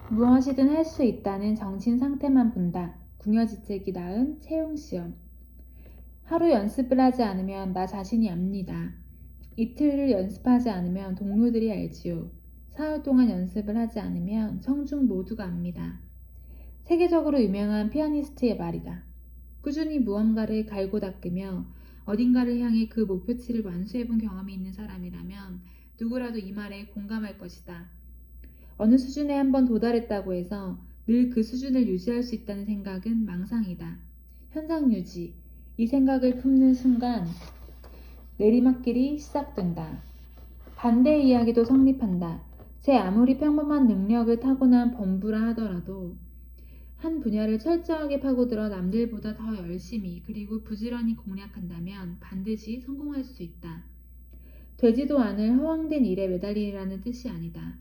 무엇이든 할 수 있다는 정신 상태만 본다. 궁여지책이 낳은 채용시험. 하루 연습을 하지 않으면 나 자신이 압니다. 이틀을 연습하지 않으면 동료들이 알지요. 사흘 동안 연습을 하지 않으면 성중 모두가 압니다. 세계적으로 유명한 피아니스트의 말이다. 꾸준히 무언가를 갈고 닦으며 어딘가를 향해 그 목표치를 완수해본 경험이 있는 사람이라면 누구라도 이 말에 공감할 것이다. 어느 수준에 한번 도달했다고 해서 늘 그 수준을 유지할 수 있다는 생각은 망상이다. 현상 유지. 이 생각을 품는 순간 내리막길이 시작된다. 반대의 이야기도 성립한다. 제 아무리 평범한 능력을 타고난 범부라 하더라도 한 분야를 철저하게 파고들어 남들보다 더 열심히 그리고 부지런히 공략한다면 반드시 성공할 수 있다. 되지도 않을 허황된 일에 매달리라는 뜻이 아니다.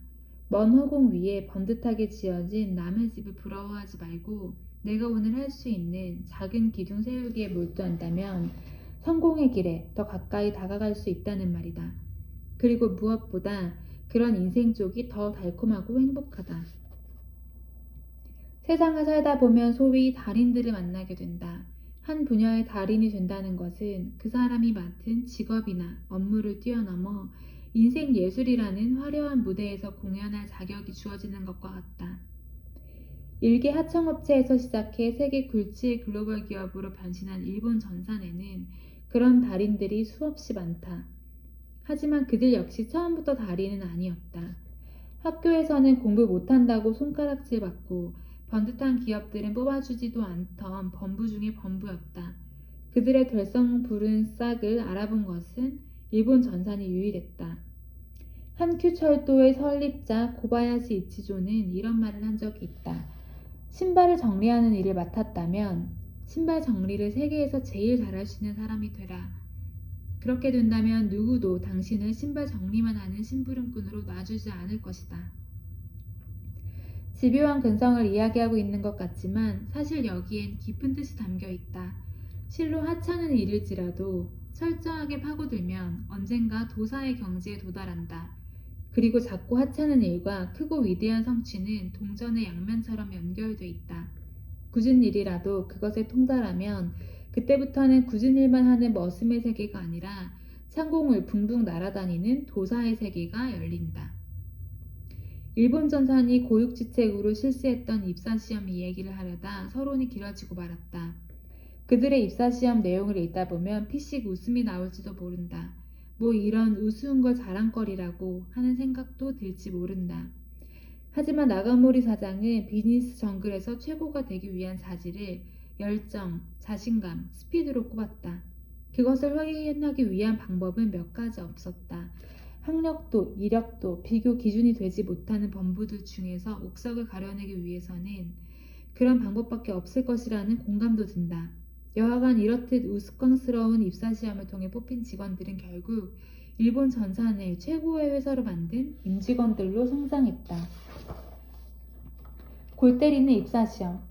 먼 허공 위에 번듯하게 지어진 남의 집을 부러워하지 말고 내가 오늘 할 수 있는 작은 기둥 세우기에 몰두한다면 성공의 길에 더 가까이 다가갈 수 있다는 말이다. 그리고 무엇보다 그런 인생 쪽이 더 달콤하고 행복하다. 세상을 살다 보면 소위 달인들을 만나게 된다. 한 분야의 달인이 된다는 것은 그 사람이 맡은 직업이나 업무를 뛰어넘어 인생 예술이라는 화려한 무대에서 공연할 자격이 주어지는 것과 같다. 일개 하청업체에서 시작해 세계 굴지의 글로벌 기업으로 변신한 일본 전산에는 그런 달인들이 수없이 많다. 하지만 그들 역시 처음부터 달인은 아니었다. 학교에서는 공부 못한다고 손가락질 받고 번듯한 기업들은 뽑아주지도 않던 범부 중의 범부였다. 그들의 될성 부른 싹을 알아본 것은 일본 전산이 유일했다. 한큐철도의 설립자 고바야시 이치조는 이런 말을 한 적이 있다. 신발을 정리하는 일을 맡았다면 신발 정리를 세계에서 제일 잘할 수 있는 사람이 되라. 그렇게 된다면 누구도 당신을 신발 정리만 하는 심부름꾼으로 놔주지 않을 것이다. 집요한 근성을 이야기하고 있는 것 같지만 사실 여기엔 깊은 뜻이 담겨 있다. 실로 하찮은 일일지라도 철저하게 파고들면 언젠가 도사의 경지에 도달한다. 그리고 작고 하찮은 일과 크고 위대한 성취는 동전의 양면처럼 연결돼 있다. 굳은 일이라도 그것에 통달하면 그때부터는 굳은 일만 하는 머슴의 세계가 아니라 상공을 붕붕 날아다니는 도사의 세계가 열린다. 일본 전산이 고육지책으로 실시했던 입사시험 이야기를 하려다 서론이 길어지고 말았다. 그들의 입사시험 내용을 읽다 보면 피식 웃음이 나올지도 모른다. 뭐 이런 우스운 걸 자랑거리라고 하는 생각도 들지 모른다. 하지만 나가모리 사장은 비즈니스 정글에서 최고가 되기 위한 자질을 열정, 자신감, 스피드로 꼽았다. 그것을 확인하기 위한 방법은 몇 가지 없었다. 학력도, 이력도 비교 기준이 되지 못하는 범부들 중에서 옥석을 가려내기 위해서는 그런 방법밖에 없을 것이라는 공감도 든다. 여하간 이렇듯 우스꽝스러운 입사시험을 통해 뽑힌 직원들은 결국 일본 전산을 최고의 회사로 만든 임직원들로 성장했다. 골 때리는 입사시험.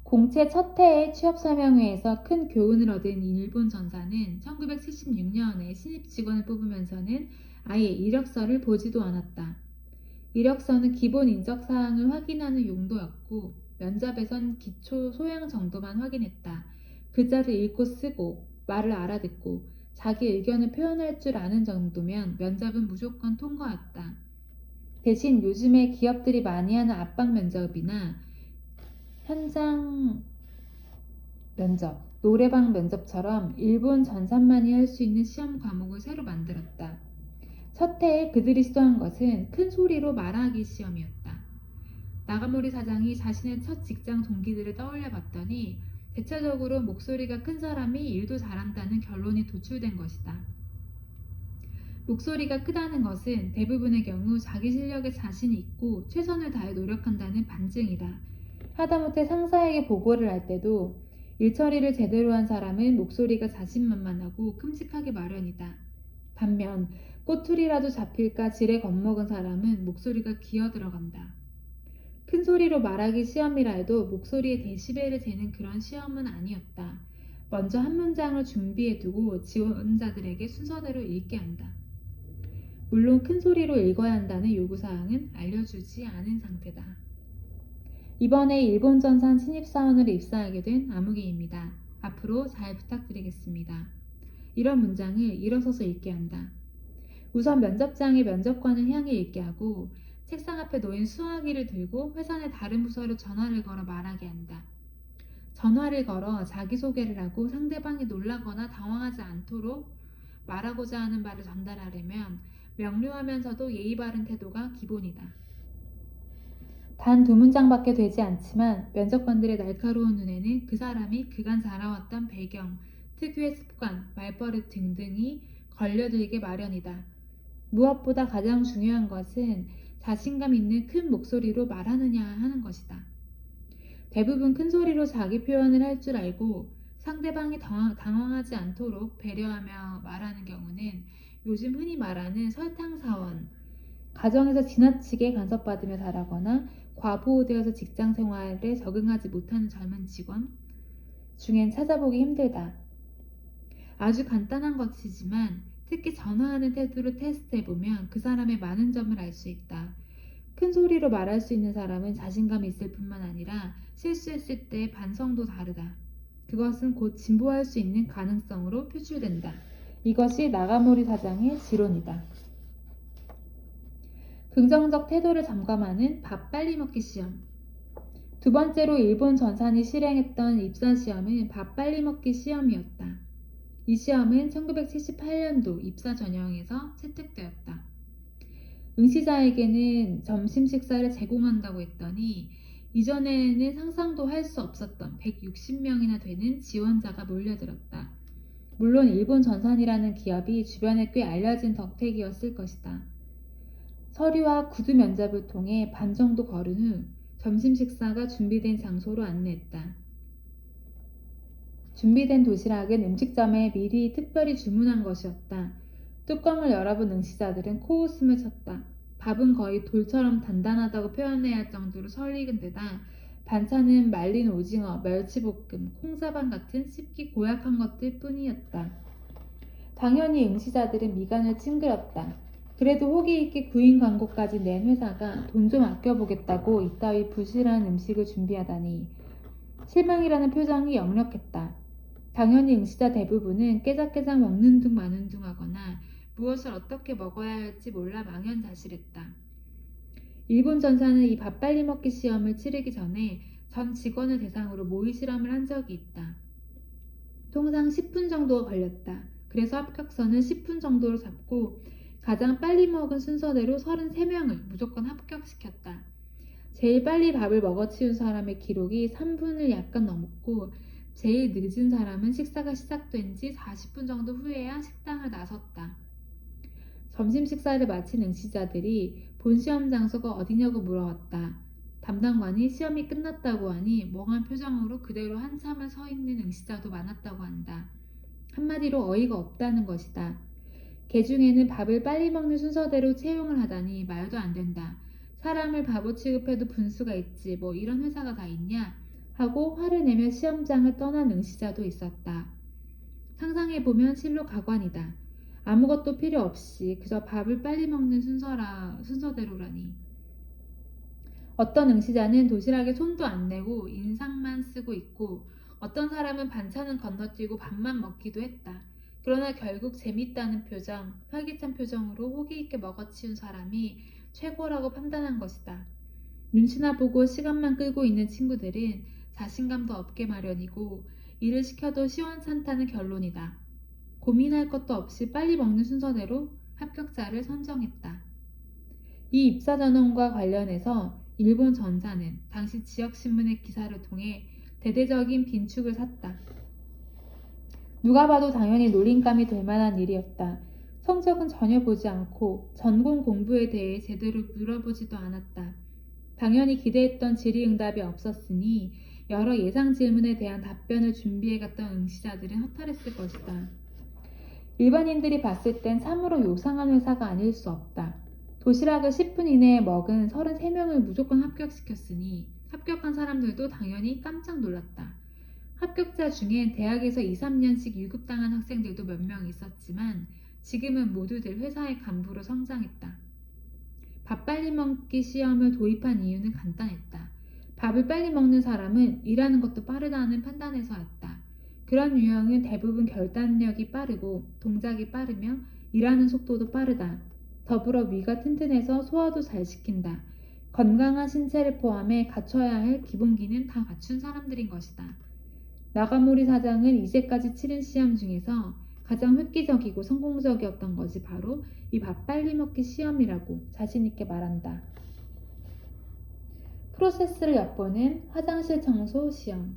공채 첫 해의 취업설명회에서 큰 교훈을 얻은 일본 전사는 1976년에 신입 직원을 뽑으면서는 아예 이력서를 보지도 않았다. 이력서는 기본 인적 사항을 확인하는 용도였고 면접에선 기초 소양 정도만 확인했다. 글자를 읽고 쓰고 말을 알아듣고 자기 의견을 표현할 줄 아는 정도면 면접은 무조건 통과였다. 대신 요즘에 기업들이 많이 하는 압박 면접이나 현장 면접, 노래방 면접처럼 일본 전산만이 할 수 있는 시험 과목을 새로 만들었다. 첫 해에 그들이 시도한 것은 큰 소리로 말하기 시험이었다. 나가모리 사장이 자신의 첫 직장 동기들을 떠올려 봤더니 대체적으로 목소리가 큰 사람이 일도 잘한다는 결론이 도출된 것이다. 목소리가 크다는 것은 대부분의 경우 자기 실력에 자신이 있고 최선을 다해 노력한다는 반증이다. 하다못해 상사에게 보고를 할 때도 일 처리를 제대로 한 사람은 목소리가 자신만만하고 큼직하게 마련이다. 반면 꼬투리라도 잡힐까 지레 겁먹은 사람은 목소리가 기어 들어간다. 큰 소리로 말하기 시험이라 해도 목소리의 데시벨을 재는 그런 시험은 아니었다. 먼저 한 문장을 준비해두고 지원자들에게 순서대로 읽게 한다. 물론 큰 소리로 읽어야 한다는 요구사항은 알려주지 않은 상태다. 이번에 일본 전산 신입사원으로 입사하게 된 아무개입니다. 앞으로 잘 부탁드리겠습니다. 이런 문장을 일어서서 읽게 한다. 우선 면접장에 면접관을 향해 읽게 하고 책상 앞에 놓인 수화기를 들고 회사 내 다른 부서로 전화를 걸어 말하게 한다. 전화를 걸어 자기소개를 하고 상대방이 놀라거나 당황하지 않도록 말하고자 하는 바를 전달하려면 명료하면서도 예의 바른 태도가 기본이다. 단 2문장밖에 되지 않지만 면접관들의 날카로운 눈에는 그 사람이 그간 살아왔던 배경, 특유의 습관, 말버릇 등등이 걸려들게 마련이다. 무엇보다 가장 중요한 것은 자신감 있는 큰 목소리로 말하느냐 하는 것이다. 대부분 큰 소리로 자기 표현을 할 줄 알고 상대방이 당황하지 않도록 배려하며 말하는 경우는 요즘 흔히 말하는 설탕사원, 가정에서 지나치게 간섭받으며 자라거나 과부호되어서 직장 생활에 적응하지 못하는 젊은 직원 중엔 찾아보기 힘들다. 아주 간단한 것이지만 특히 전화하는 태도를 테스트해보면 그 사람의 많은 점을 알 수 있다. 큰 소리로 말할 수 있는 사람은 자신감이 있을 뿐만 아니라 실수했을 때 반성도 다르다. 그것은 곧 진보할 수 있는 가능성으로 표출된다. 이것이 나가모리 사장의 지론이다. 긍정적 태도를 점검하는 밥 빨리 먹기 시험. 두 번째로 일본 전산이 실행했던 입사시험은 밥 빨리 먹기 시험이었다. 이 시험은 1978년도 입사 전형에서 채택되었다. 응시자에게는 점심 식사를 제공한다고 했더니 이전에는 상상도 할 수 없었던 160명이나 되는 지원자가 몰려들었다. 물론 일본 전산이라는 기업이 주변에 꽤 알려진 덕택이었을 것이다. 서류와 구두 면접을 통해 반 정도 걸은 후 점심 식사가 준비된 장소로 안내했다. 준비된 도시락은 음식점에 미리 특별히 주문한 것이었다. 뚜껑을 열어본 응시자들은 코웃음을 쳤다. 밥은 거의 돌처럼 단단하다고 표현해야 할 정도로 설익은 데다 반찬은 말린 오징어, 멸치볶음, 콩사반 같은 씹기 고약한 것들 뿐이었다. 당연히 응시자들은 미간을 찡그렸다. 그래도 호기 있게 구인 광고까지 낸 회사가 돈 좀 아껴보겠다고 이따위 부실한 음식을 준비하다니 실망이라는 표정이 역력했다. 당연히 응시자 대부분은 깨작깨작 먹는 둥 마는 둥 하거나 무엇을 어떻게 먹어야 할지 몰라 망연자실했다. 일본 전사는 이 밥 빨리 먹기 시험을 치르기 전에 전 직원을 대상으로 모의 실험을 한 적이 있다. 통상 10분 정도가 걸렸다. 그래서 합격선은 10분 정도로 잡고 가장 빨리 먹은 순서대로 33명을 무조건 합격시켰다. 제일 빨리 밥을 먹어치운 사람의 기록이 3분을 약간 넘었고 제일 늦은 사람은 식사가 시작된 지 40분 정도 후에야 식당을 나섰다. 점심 식사를 마친 응시자들이 본 시험 장소가 어디냐고 물어왔다. 담당관이 시험이 끝났다고 하니 멍한 표정으로 그대로 한참을 서 있는 응시자도 많았다고 한다. 한마디로 어이가 없다는 것이다. 개중에는 밥을 빨리 먹는 순서대로 채용을 하다니 말도 안 된다. 사람을 바보 취급해도 분수가 있지 뭐 이런 회사가 다 있냐 하고 화를 내며 시험장을 떠난 응시자도 있었다. 상상해보면 실로 가관이다. 아무것도 필요 없이 그저 밥을 빨리 먹는 순서대로라니. 어떤 응시자는 도시락에 손도 안 내고 인상만 쓰고 있고 어떤 사람은 반찬은 건너뛰고 밥만 먹기도 했다. 그러나 결국 재밌다는 표정, 활기찬 표정으로 호기 있게 먹어치운 사람이 최고라고 판단한 것이다. 눈치나 보고 시간만 끌고 있는 친구들은 자신감도 없게 마련이고 일을 시켜도 시원찮다는 결론이다. 고민할 것도 없이 빨리 먹는 순서대로 합격자를 선정했다. 이 입사 전형과 관련해서 일본 전사는 당시 지역신문의 기사를 통해 대대적인 빈축을 샀다. 누가 봐도 당연히 놀림감이 될 만한 일이었다. 성적은 전혀 보지 않고 전공 공부에 대해 제대로 물어보지도 않았다. 당연히 기대했던 질의응답이 없었으니 여러 예상 질문에 대한 답변을 준비해갔던 응시자들은 허탈했을 것이다. 일반인들이 봤을 땐 참으로 요상한 회사가 아닐 수 없다. 도시락을 10분 이내에 먹은 33명을 무조건 합격시켰으니 합격한 사람들도 당연히 깜짝 놀랐다. 합격자 중엔 대학에서 2, 3년씩 유급당한 학생들도 몇 명 있었지만 지금은 모두들 회사의 간부로 성장했다. 밥 빨리 먹기 시험을 도입한 이유는 간단했다. 밥을 빨리 먹는 사람은 일하는 것도 빠르다는 판단에서였다. 그런 유형은 대부분 결단력이 빠르고 동작이 빠르며 일하는 속도도 빠르다. 더불어 위가 튼튼해서 소화도 잘 시킨다. 건강한 신체를 포함해 갖춰야 할 기본기는 다 갖춘 사람들인 것이다. 나가모리 사장은 이제까지 치른 시험 중에서 가장 획기적이고 성공적이었던 것이 바로 이 밥 빨리 먹기 시험이라고 자신있게 말한다. 프로세스를 엿보는 화장실 청소 시험.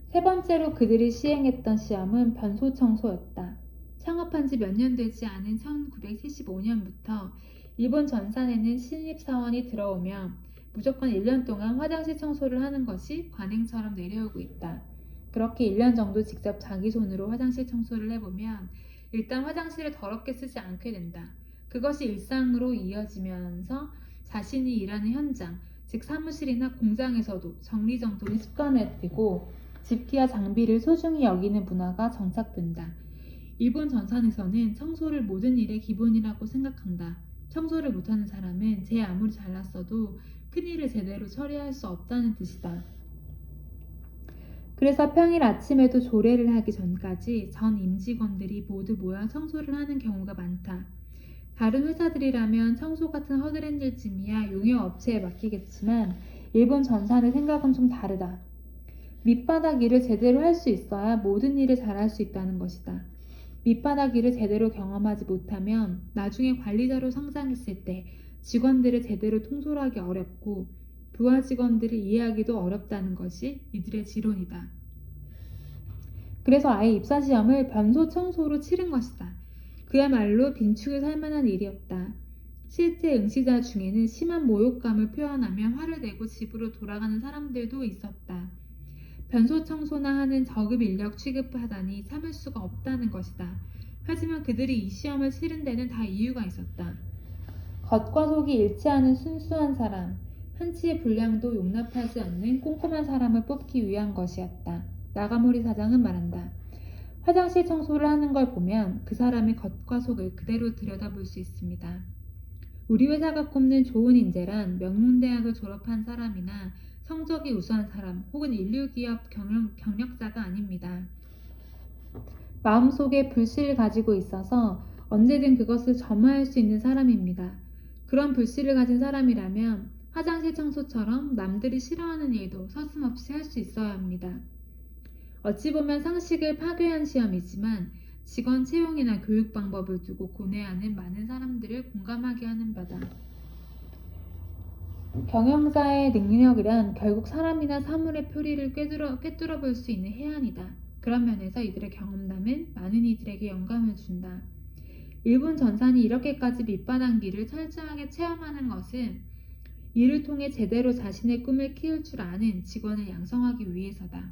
세 번째로 그들이 시행했던 시험은 변소 청소였다. 창업한 지 몇 년 되지 않은 1975년부터 일본 전산에는 신입사원이 들어오면 무조건 1년 동안 화장실 청소를 하는 것이 관행처럼 내려오고 있다. 그렇게 1년 정도 직접 자기 손으로 화장실 청소를 해보면 일단 화장실을 더럽게 쓰지 않게 된다. 그것이 일상으로 이어지면서 자신이 일하는 현장, 즉 사무실이나 공장에서도 정리정돈이 습관화되고 집기와 장비를 소중히 여기는 문화가 정착된다. 일본 전산에서는 청소를 모든 일의 기본이라고 생각한다. 청소를 못하는 사람은 제 아무리 잘났어도 큰일을 제대로 처리할 수 없다는 뜻이다. 그래서 평일 아침에도 조례를 하기 전까지 전 임직원들이 모두 모여 청소를 하는 경우가 많다. 다른 회사들이라면 청소 같은 허드렛 일쯤이야 용역업체에 맡기겠지만 일본 전산의 생각은 좀 다르다. 밑바닥 일을 제대로 할 수 있어야 모든 일을 잘할 수 있다는 것이다. 밑바닥 일을 제대로 경험하지 못하면 나중에 관리자로 성장했을 때 직원들을 제대로 통솔하기 어렵고 부하 직원들을 이해하기도 어렵다는 것이 이들의 지론이다. 그래서 아예 입사시험을 변소 청소로 치른 것이다. 그야말로 빈축을 살만한 일이었다. 실제 응시자 중에는 심한 모욕감을 표현하며 화를 내고 집으로 돌아가는 사람들도 있었다. 변소 청소나 하는 저급 인력 취급하다니 참을 수가 없다는 것이다. 하지만 그들이 이 시험을 치른 데는 다 이유가 있었다. 겉과 속이 일치하는 순수한 사람, 한치의 분량도 용납하지 않는 꼼꼼한 사람을 뽑기 위한 것이었다. 나가모리 사장은 말한다. 화장실 청소를 하는 걸 보면 그 사람의 겉과 속을 그대로 들여다볼 수 있습니다. 우리 회사가 꼽는 좋은 인재란 명문대학을 졸업한 사람이나 성적이 우수한 사람 혹은 인류기업 경력자가 아닙니다. 마음속에 불씨를 가지고 있어서 언제든 그것을 점화할 수 있는 사람입니다. 그런 불씨를 가진 사람이라면 화장실 청소처럼 남들이 싫어하는 일도 서슴없이 할 수 있어야 합니다. 어찌 보면 상식을 파괴한 시험이지만 직원 채용이나 교육 방법을 두고 고뇌하는 많은 사람들을 공감하게 하는 바다. 경영자의 능력이란 결국 사람이나 사물의 표리를 꿰뚫어 볼 수 있는 해안이다. 그런 면에서 이들의 경험담은 많은 이들에게 영감을 준다. 일본 전산이 이렇게까지 밑바닥일을 철저하게 체험하는 것은 이를 통해 제대로 자신의 꿈을 키울 줄 아는 직원을 양성하기 위해서다.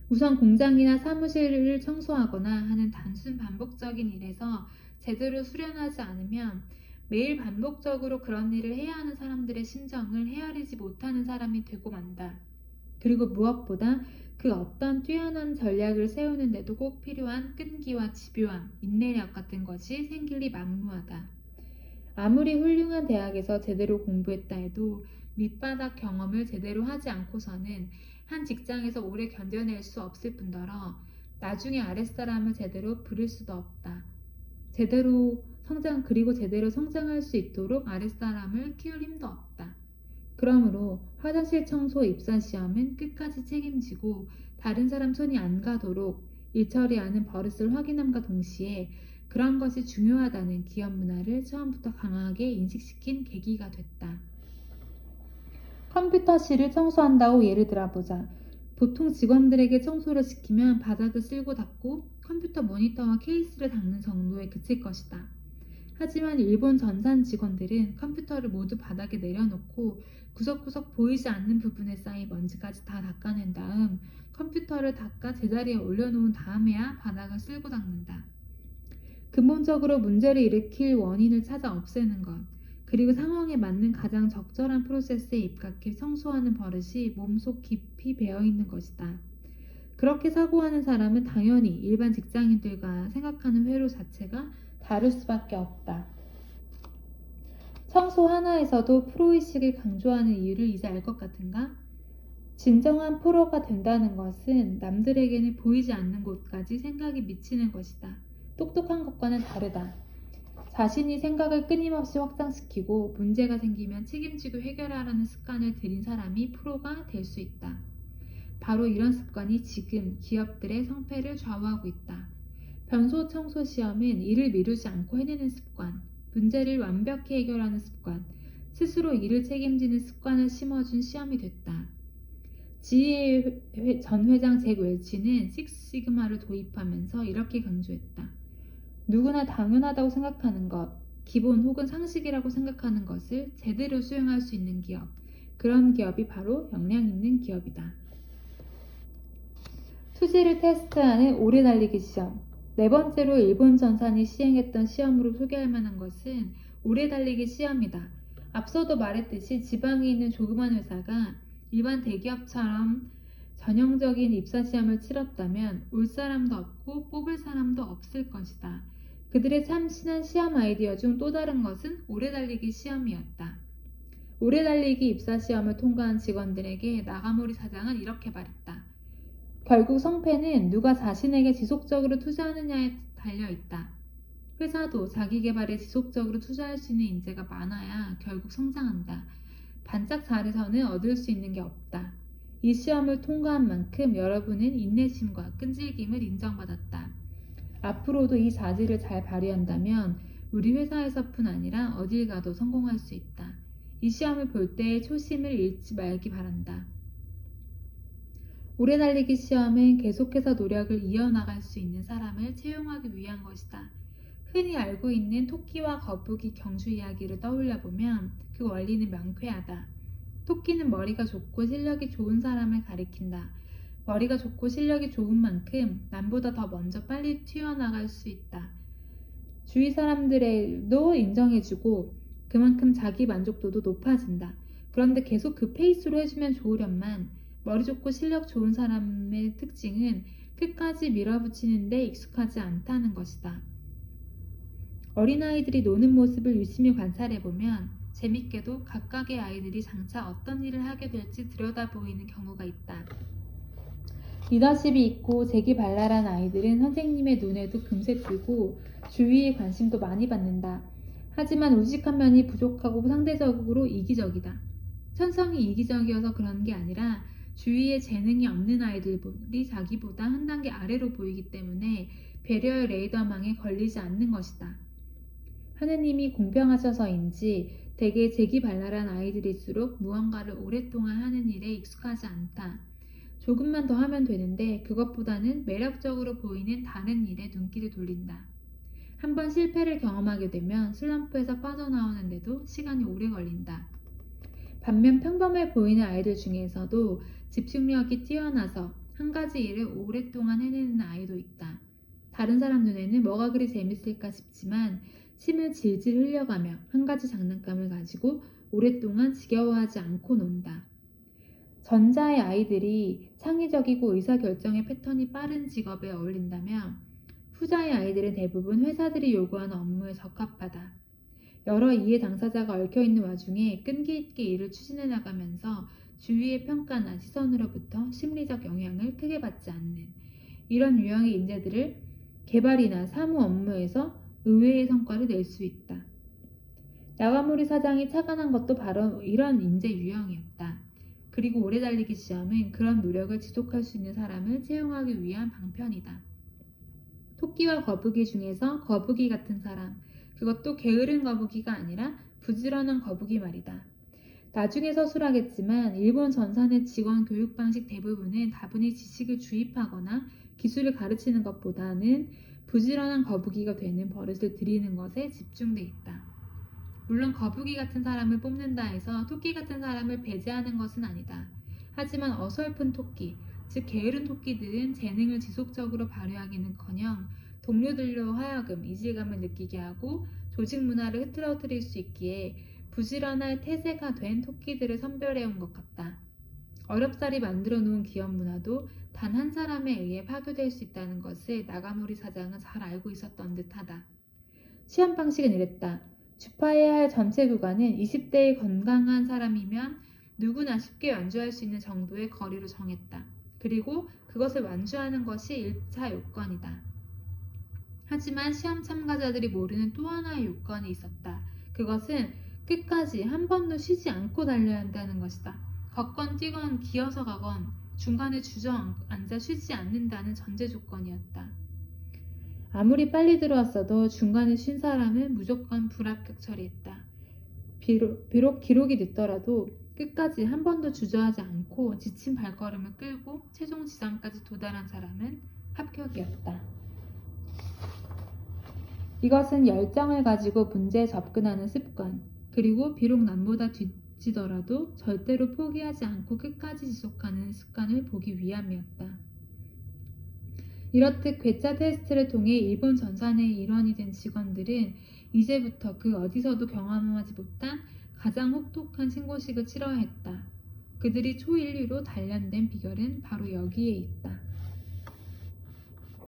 우선 공장이나 사무실을 청소하거나 하는 단순 반복적인 일에서 제대로 수련하지 않으면 매일 반복적으로 그런 일을 해야 하는 사람들의 심정을 헤아리지 못하는 사람이 되고 만다. 그리고 무엇보다 그 어떤 뛰어난 전략을 세우는데도 꼭 필요한 끈기와 집요함, 인내력 같은 것이 생길 리 만무하다. 아무리 훌륭한 대학에서 제대로 공부했다 해도 밑바닥 경험을 제대로 하지 않고서는 한 직장에서 오래 견뎌낼 수 없을 뿐더러 나중에 아랫사람을 제대로 부릴 수도 없다. 제대로 성장할 수 있도록 아랫사람을 키울 힘도 없다. 그러므로 화장실 청소 입사시험은 끝까지 책임지고 다른 사람 손이 안 가도록 일 처리하는 버릇을 확인함과 동시에 그런 것이 중요하다는 기업 문화를 처음부터 강하게 인식시킨 계기가 됐다. 컴퓨터실을 청소한다고 예를 들어보자. 보통 직원들에게 청소를 시키면 바닥을 쓸고 닦고 컴퓨터 모니터와 케이스를 닦는 정도에 그칠 것이다. 하지만 일본 전산 직원들은 컴퓨터를 모두 바닥에 내려놓고 구석구석 보이지 않는 부분에 쌓인 먼지까지 다 닦아낸 다음 컴퓨터를 닦아 제자리에 올려놓은 다음에야 바닥을 쓸고 닦는다. 근본적으로 문제를 일으킬 원인을 찾아 없애는 것, 그리고 상황에 맞는 가장 적절한 프로세스에 입각해 청소하는 버릇이 몸속 깊이 배어있는 것이다. 그렇게 사고하는 사람은 당연히 일반 직장인들과 생각하는 회로 자체가 다를 수밖에 없다. 청소 하나에서도 프로의식을 강조하는 이유를 이제 알 것 같은가? 진정한 프로가 된다는 것은 남들에게는 보이지 않는 곳까지 생각이 미치는 것이다. 똑똑한 것과는 다르다. 자신이 생각을 끊임없이 확장시키고 문제가 생기면 책임지고 해결하라는 습관을 들인 사람이 프로가 될 수 있다. 바로 이런 습관이 지금 기업들의 성패를 좌우하고 있다. 변소 청소 시험은 일을 미루지 않고 해내는 습관, 문제를 완벽히 해결하는 습관, 스스로 일을 책임지는 습관을 심어준 시험이 됐다. 지혜의 전 회장 잭 웰치는 식스시그마를 도입하면서 이렇게 강조했다. 누구나 당연하다고 생각하는 것, 기본 혹은 상식이라고 생각하는 것을 제대로 수용할 수 있는 기업, 그런 기업이 바로 역량 있는 기업이다. 투지를 테스트하는 오래 달리기 시험. 네 번째로 일본 전산이 시행했던 시험으로 소개할 만한 것은 오래 달리기 시험이다. 앞서도 말했듯이 지방에 있는 조그만 회사가 일반 대기업처럼 전형적인 입사 시험을 치렀다면 올 사람도 없고 뽑을 사람도 없을 것이다. 그들의 참신한 시험 아이디어 중 또 다른 것은 오래 달리기 시험이었다. 오래 달리기 입사 시험을 통과한 직원들에게 나가모리 사장은 이렇게 말했다. 결국 성패는 누가 자신에게 지속적으로 투자하느냐에 달려있다. 회사도 자기 개발에 지속적으로 투자할 수 있는 인재가 많아야 결국 성장한다. 반짝 잘해서는 얻을 수 있는 게 없다. 이 시험을 통과한 만큼 여러분은 인내심과 끈질김을 인정받았다. 앞으로도 이 자질을 잘 발휘한다면 우리 회사에서뿐 아니라 어딜 가도 성공할 수 있다. 이 시험을 볼 때 초심을 잃지 말기 바란다. 오래 달리기 시험은 계속해서 노력을 이어나갈 수 있는 사람을 채용하기 위한 것이다. 흔히 알고 있는 토끼와 거북이 경주 이야기를 떠올려보면 그 원리는 명쾌하다. 토끼는 머리가 좋고 실력이 좋은 사람을 가리킨다. 머리가 좋고 실력이 좋은 만큼 남보다 더 먼저 빨리 튀어나갈 수 있다. 주위 사람들도 인정해주고 그만큼 자기 만족도도 높아진다. 그런데 계속 그 페이스로 해주면 좋으련만 머리 좋고 실력 좋은 사람의 특징은 끝까지 밀어붙이는 데 익숙하지 않다는 것이다. 어린아이들이 노는 모습을 유심히 관찰해보면 재밌게도 각각의 아이들이 장차 어떤 일을 하게 될지 들여다보이는 경우가 있다. 리더십이 있고 재기발랄한 아이들은 선생님의 눈에도 금세 띄고 주위의 관심도 많이 받는다. 하지만 우직한 면이 부족하고 상대적으로 이기적이다. 천성이 이기적이어서 그런 게 아니라 주위에 재능이 없는 아이들이 자기보다 한 단계 아래로 보이기 때문에 배려의 레이더망에 걸리지 않는 것이다. 하느님이 공평하셔서인지 대개 재기발랄한 아이들일수록 무언가를 오랫동안 하는 일에 익숙하지 않다. 조금만 더 하면 되는데 그것보다는 매력적으로 보이는 다른 일에 눈길을 돌린다. 한번 실패를 경험하게 되면 슬럼프에서 빠져나오는데도 시간이 오래 걸린다. 반면 평범해 보이는 아이들 중에서도 집중력이 뛰어나서 한 가지 일을 오랫동안 해내는 아이도 있다. 다른 사람 눈에는 뭐가 그리 재밌을까 싶지만 침을 질질 흘려가며 한 가지 장난감을 가지고 오랫동안 지겨워하지 않고 논다. 전자의 아이들이 창의적이고 의사결정의 패턴이 빠른 직업에 어울린다면 후자의 아이들은 대부분 회사들이 요구하는 업무에 적합하다. 여러 이해 당사자가 얽혀있는 와중에 끈기 있게 일을 추진해 나가면서 주위의 평가나 시선으로부터 심리적 영향을 크게 받지 않는 이런 유형의 인재들을 개발이나 사무 업무에서 의외의 성과를 낼 수 있다. 나가모리 사장이 착안한 것도 바로 이런 인재 유형이었다. 그리고 오래 달리기 시험은 그런 노력을 지속할 수 있는 사람을 채용하기 위한 방편이다. 토끼와 거북이 중에서 거북이 같은 사람, 그것도 게으른 거북이가 아니라 부지런한 거북이 말이다. 나중에 서술하겠지만 일본 전산의 직원 교육 방식 대부분은 다분히 지식을 주입하거나 기술을 가르치는 것보다는 부지런한 거북이가 되는 버릇을 들이는 것에 집중돼 있다. 물론 거북이 같은 사람을 뽑는다 해서 토끼 같은 사람을 배제하는 것은 아니다. 하지만 어설픈 토끼, 즉 게으른 토끼들은 재능을 지속적으로 발휘하기는커녕 동료들로 하여금 이질감을 느끼게 하고 조직 문화를 흐트러뜨릴 수 있기에 부지런할 태세가 된 토끼들을 선별해온 것 같다. 어렵사리 만들어 놓은 기업 문화도 단 한 사람에 의해 파괴될 수 있다는 것을 나가모리 사장은 잘 알고 있었던 듯하다. 시험 방식은 이랬다. 주파해야 할 전체 구간은 20대의 건강한 사람이면 누구나 쉽게 완주할 수 있는 정도의 거리로 정했다. 그리고 그것을 완주하는 것이 1차 요건이다. 하지만 시험 참가자들이 모르는 또 하나의 요건이 있었다. 그것은 끝까지 한 번도 쉬지 않고 달려야 한다는 것이다. 걷건 뛰건 기어서 가건 중간에 주저앉아 쉬지 않는다는 전제 조건이었다. 아무리 빨리 들어왔어도 중간에 쉰 사람은 무조건 불합격 처리했다. 비록 기록이 늦더라도 끝까지 한 번도 주저하지 않고 지친 발걸음을 끌고 최종 지점까지 도달한 사람은 합격이었다. 이것은 열정을 가지고 문제에 접근하는 습관, 그리고 비록 남보다 뒤지더라도 절대로 포기하지 않고 끝까지 지속하는 습관을 보기 위함이었다. 이렇듯 괴짜 테스트를 통해 일본 전산의 일원이 된 직원들은 이제부터 그 어디서도 경험하지 못한 가장 혹독한 신고식을 치러야 했다. 그들이 초인류로 단련된 비결은 바로 여기에 있다.